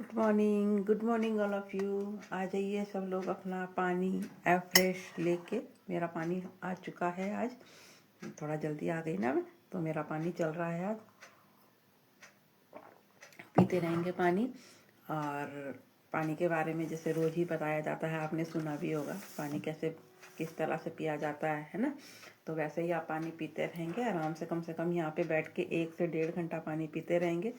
Good morning all of you. आ जाइए सब लोग अपना पानी फ्रेश लेके। मेरा पानी आ चुका है आज, थोड़ा जल्दी आ गई ना मैं, तो मेरा पानी चल रहा है आज। पीते रहेंगे पानी। और पानी के बारे में जैसे रोज़ ही बताया जाता है, आपने सुना भी होगा पानी कैसे किस तरह से पिया जाता है ना। तो वैसे ही आप पानी पीते रहेंगे आराम से, कम कम यहाँ पे बैठ के 1 से 1.5 घंटा पानी पीते रहेंगे।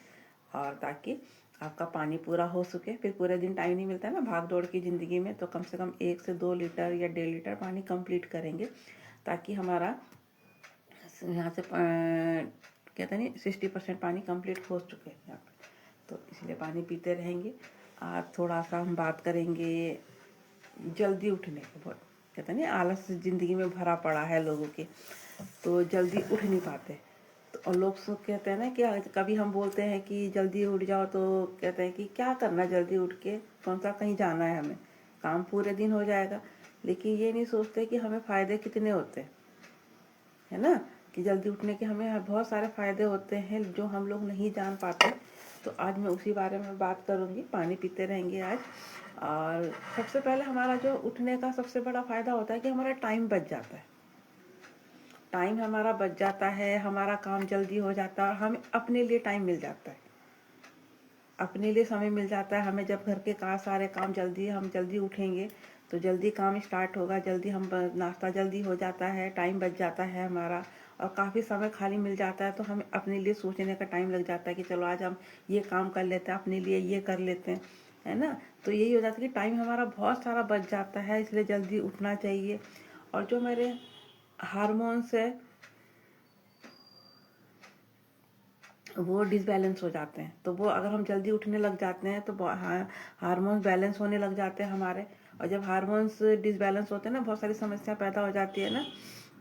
और ताकि आपका पानी पूरा हो सके, फिर पूरे दिन टाइम नहीं मिलता है ना भाग दौड़ की ज़िंदगी में, तो कम से कम 1 से 2 लीटर या 1.5 लीटर पानी कंप्लीट करेंगे, ताकि हमारा यहाँ से कहते नहीं 60% पानी कंप्लीट हो चुके हैं यहाँ पे। तो इसलिए पानी पीते रहेंगे। आज थोड़ा सा हम बात करेंगे जल्दी उठने के। बहुत कहते नहीं आलस ज़िंदगी में भरा पड़ा है लोगों के, तो जल्दी उठ नहीं पाते। तो और लोग कहते हैं ना कि कभी हम बोलते हैं कि जल्दी उठ जाओ, तो कहते हैं कि क्या करना जल्दी उठ के, कौन सा कहीं जाना है हमें, काम पूरे दिन हो जाएगा। लेकिन ये नहीं सोचते कि हमें फ़ायदे कितने होते हैं, है ना। कि जल्दी उठने के हमें बहुत सारे फ़ायदे होते हैं जो हम लोग नहीं जान पाते। तो आज मैं उसी बारे में बात करूँगी। पानी पीते रहेंगे आज। और सबसे पहले हमारा जो उठने का सबसे बड़ा फ़ायदा होता है कि हमारा टाइम बच जाता है। टाइम हमारा बच जाता है, हमारा काम जल्दी हो जाता है, हमें अपने लिए टाइम मिल जाता है, अपने लिए समय मिल जाता है हमें। जब घर के सारे काम जल्दी, हम जल्दी उठेंगे तो जल्दी काम स्टार्ट होगा, जल्दी हम नाश्ता जल्दी हो जाता है, टाइम बच जाता है हमारा। और काफ़ी समय खाली मिल जाता है, तो हमें अपने लिए सोचने का टाइम लग जाता है कि चलो आज हम ये काम कर लेते हैं, अपने लिए ये कर लेते हैं, है ना। तो यही हो जाता है कि टाइम हमारा बहुत सारा बच जाता है, इसलिए जल्दी उठना चाहिए। और जो मेरे हार्मोन्स है वो डिसबैलेंस हो जाते हैं, तो वो अगर हम जल्दी उठने लग जाते हैं तो हार्मोन्स बैलेंस होने लग जाते हैं हमारे। और जब हार्मोन्स डिसबैलेंस होते हैं ना, बहुत सारी समस्या पैदा हो जाती है ना,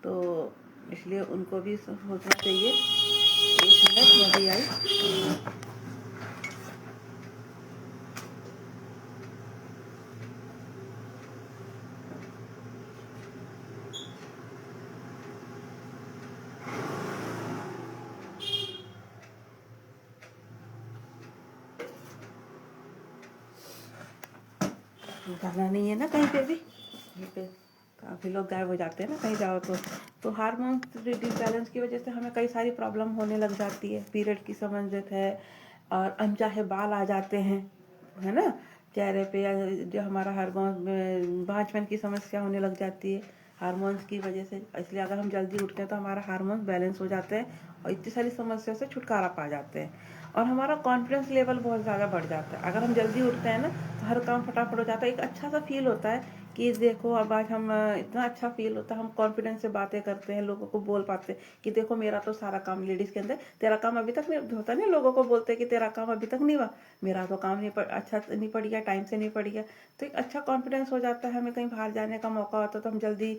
तो इसलिए उनको भी सोचना चाहिए। 1 मिनट में भी आई। जाना नहीं है ना कहीं पे भी, यहीं पे काफ़ी लोग गायब हो जाते हैं ना कहीं जाओ तो हार्मोन्स डिसबैलेंस की वजह से हमें कई सारी प्रॉब्लम होने लग जाती है। पीरियड की समस्या है, और अनचाहे बाल आ जाते हैं, है ना, चेहरे पे, या जो हमारा हार्मोन में बांझपन की समस्या होने लग जाती है हार्मोन्स की वजह से। इसलिए अगर हम जल्दी उठते हैं तो हमारा हार्मोन बैलेंस हो जाते हैं और इतनी सारी समस्या से छुटकारा पा जाते हैं। और हमारा कॉन्फिडेंस लेवल बहुत ज़्यादा बढ़ जाता है अगर हम जल्दी उठते हैं ना, तो हर काम फटाफट हो जाता है। एक अच्छा सा फील होता है कि देखो अब आज हम इतना अच्छा फील होता है, हम कॉन्फिडेंस से बातें करते हैं, लोगों को बोल पाते हैं कि देखो मेरा तो सारा काम, लेडीज़ के अंदर तेरा काम अभी तक नहीं होता, नहीं लोगों को बोलते हैं कि तेरा काम अभी तक नहीं हुआ, मेरा तो काम नहीं अच्छा नहीं पड़ गया, टाइम से नहीं पड़ गया। तो एक अच्छा कॉन्फिडेंस हो जाता है। हमें कहीं बाहर जाने का मौका होता है तो हम जल्दी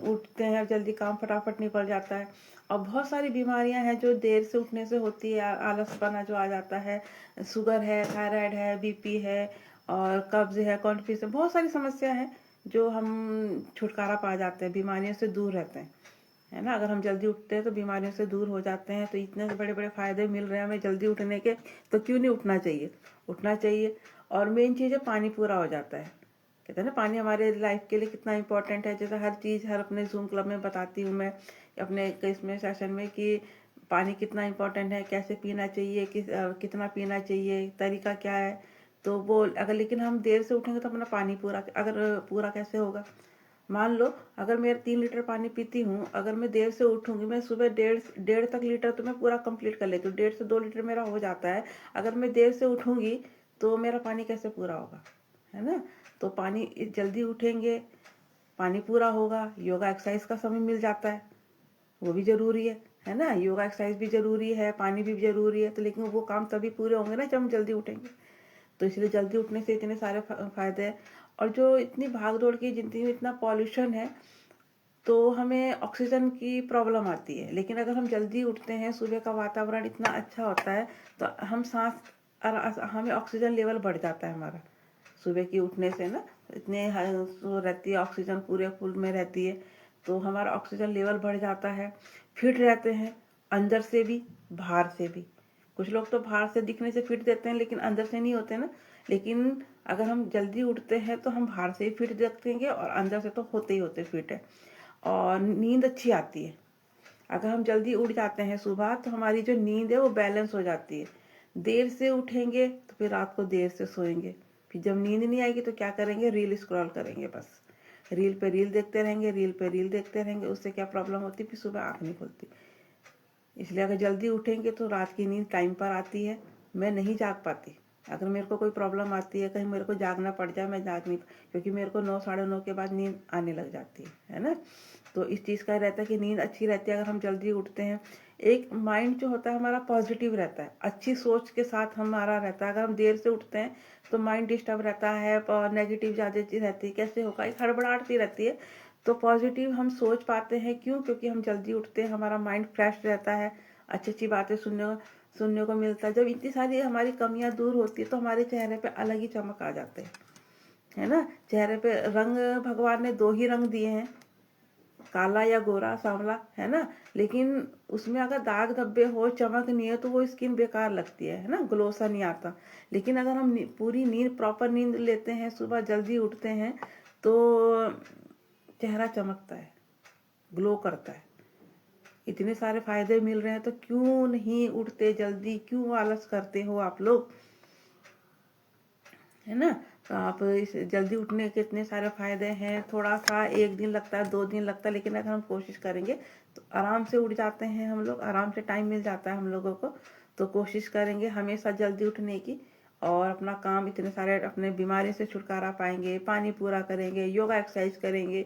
उठते हैं, जल्दी काम फटाफट निपट जाता है। और बहुत सारी बीमारियां हैं जो देर से उठने से होती है, आलसपना जो आ जाता है, शुगर है, थायराइड है, बीपी है, और कब्ज है, कॉन्फ्यूजन, बहुत सारी समस्या है जो हम छुटकारा पा जाते हैं, बीमारियों से दूर रहते हैं, है ना। अगर हम जल्दी उठते हैं तो बीमारियों से दूर हो जाते हैं। तो इतने बड़े बड़े फायदे मिल रहे हैं हमें जल्दी उठने के, तो क्यों नहीं उठना चाहिए, उठना चाहिए। और मेन चीज़ है पानी पूरा हो जाता है। कहते हैं ना पानी हमारे लाइफ के लिए कितना इंपॉर्टेंट है। जैसे हर चीज़, हर अपने जूम क्लब में बताती हूँ मैं अपने इसमें सेशन में कि पानी कितना इंपॉर्टेंट है, कैसे पीना चाहिए, कितना पीना चाहिए, तरीका क्या है। तो वो अगर, लेकिन हम देर से उठेंगे तो अपना पानी पूरा कैसे होगा। मान लो अगर मैं 3 लीटर पानी पीती हूँ, अगर मैं देर से उठूंगी, मैं सुबह डेढ़ डेढ़ तक लीटर तो मैं पूरा कंप्लीट कर लेती हूँ, 1.5 से 2 लीटर मेरा हो जाता है। अगर मैं देर से उठूंगी तो मेरा पानी कैसे पूरा होगा, है ना। तो पानी जल्दी उठेंगे, पानी पूरा होगा। योगा एक्सरसाइज का समय मिल जाता है, वो भी ज़रूरी है ना। योगा एक्सरसाइज भी ज़रूरी है, पानी भी ज़रूरी है। तो लेकिन वो काम तभी पूरे होंगे ना जब हम जल्दी उठेंगे। तो इसलिए जल्दी उठने से इतने सारे फ़ायदे हैं। और जो इतनी भाग दौड़ की ज़िंदगी में इतना पॉल्यूशन है, तो हमें ऑक्सीजन की प्रॉब्लम आती है। लेकिन अगर हम जल्दी उठते हैं, सुबह का वातावरण इतना अच्छा होता है, तो हम हमें ऑक्सीजन लेवल बढ़ जाता है हमारा सुबह की उठने से ना। इतने रहती है, ऑक्सीजन पूरे फुल में रहती है, तो हमारा ऑक्सीजन लेवल बढ़ जाता है। फिट रहते हैं, अंदर से भी बाहर से भी। कुछ लोग तो बाहर से दिखने से फिट देते हैं लेकिन अंदर से नहीं होते ना। लेकिन अगर हम जल्दी उठते हैं तो हम बाहर से ही फिट दिखेंगे और अंदर से तो होते ही होते फिट है। और नींद अच्छी आती है। अगर हम जल्दी उठ जाते हैं सुबह तो हमारी जो नींद है वो बैलेंस हो जाती है। देर से उठेंगे तो फिर रात को देर से सोएंगे, फिर जब नींद नहीं आएगी तो क्या करेंगे, रील स्क्रॉल करेंगे, बस रील पे रील देखते रहेंगे, रील पे रील देखते रहेंगे। उससे क्या प्रॉब्लम होती है, फिर सुबह आँख नहीं खुलती। इसलिए अगर जल्दी उठेंगे तो रात की नींद टाइम पर आती है। मैं नहीं जाग पाती, अगर मेरे को कोई प्रॉब्लम आती है, कहीं मेरे को जागना पड़ जाए, मैं जाग नहीं, क्योंकि मेरे को 9 साढ़े 9 के बाद नींद आने लग जाती है ना। तो इस चीज़ का रहता है कि नींद अच्छी रहती है अगर हम जल्दी उठते हैं। एक माइंड जो होता है हमारा पॉजिटिव रहता है, अच्छी सोच के साथ हमारा रहता है। अगर हम देर से उठते हैं तो माइंड डिस्टर्ब रहता है और नेगेटिव ज़्यादा चीज़ रहती है, कैसे होगा, एक हड़बड़ाहट सी रहती है। तो पॉजिटिव हम सोच पाते हैं, क्यों, क्योंकि हम जल्दी उठते हैं, हमारा माइंड फ्रेश रहता है, अच्छी अच्छी बातें सुनने को मिलता है। जब इतनी सारी हमारी कमियां दूर होती है तो हमारे चेहरे पे अलग ही चमक आ जाते हैं, है ना। चेहरे पे रंग भगवान ने 2 ही रंग दिए हैं, काला या गोरा सांवला, है ना। लेकिन उसमें अगर दाग धब्बे हो, चमक नहीं है, तो वो स्किन बेकार लगती है ना, ग्लो सा नहीं आता। लेकिन अगर हम पूरी नींद, प्रॉपर नींद लेते हैं, सुबह जल्दी उठते हैं, तो चेहरा चमकता है, ग्लो करता है। इतने सारे फायदे मिल रहे हैं तो क्यों नहीं उठते जल्दी, क्यों आलस करते हो आप लोग, है ना। तो आप इस जल्दी उठने के इतने सारे फायदे हैं। थोड़ा सा 1 दिन लगता है, 2 दिन लगता है, लेकिन अगर हम कोशिश करेंगे तो आराम से उठ जाते हैं हम लोग, आराम से टाइम मिल जाता है हम लोगों को। तो कोशिश करेंगे हमेशा जल्दी उठने की, और अपना काम, इतने सारे अपने बीमारी से छुटकारा पाएंगे। पानी पूरा करेंगे, योगा एक्सरसाइज करेंगे,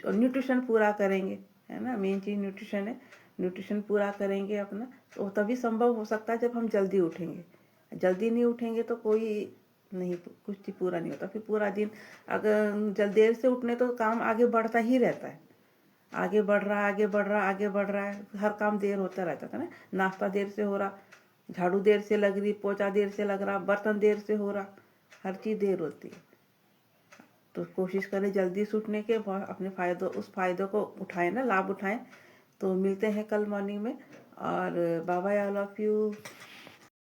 न्यूट्रिशन पूरा करेंगे, है ना। मेन चीज़ न्यूट्रिशन है, न्यूट्रिशन पूरा करेंगे अपना, तो तभी संभव हो सकता है जब हम जल्दी उठेंगे। जल्दी नहीं उठेंगे तो कोई नहीं, कुछ ही पूरा नहीं होता। फिर पूरा दिन अगर जल्द देर से उठने तो काम आगे बढ़ता ही रहता है, आगे बढ़ रहा है, आगे बढ़ रहा है, आगे बढ़ रहा है, हर काम देर होता रहता था ना। नाश्ता देर से हो रहा, झाड़ू देर से लग रही, पोछा देर से लग रहा, बर्तन देर से हो रहा, हर चीज़ देर होती है। तो कोशिश करें जल्दी से उठने के, अपने फायदों, उस फायदों को उठाएं ना, लाभ उठाएं। तो मिलते हैं कल मॉर्निंग में, और bye bye, I love you.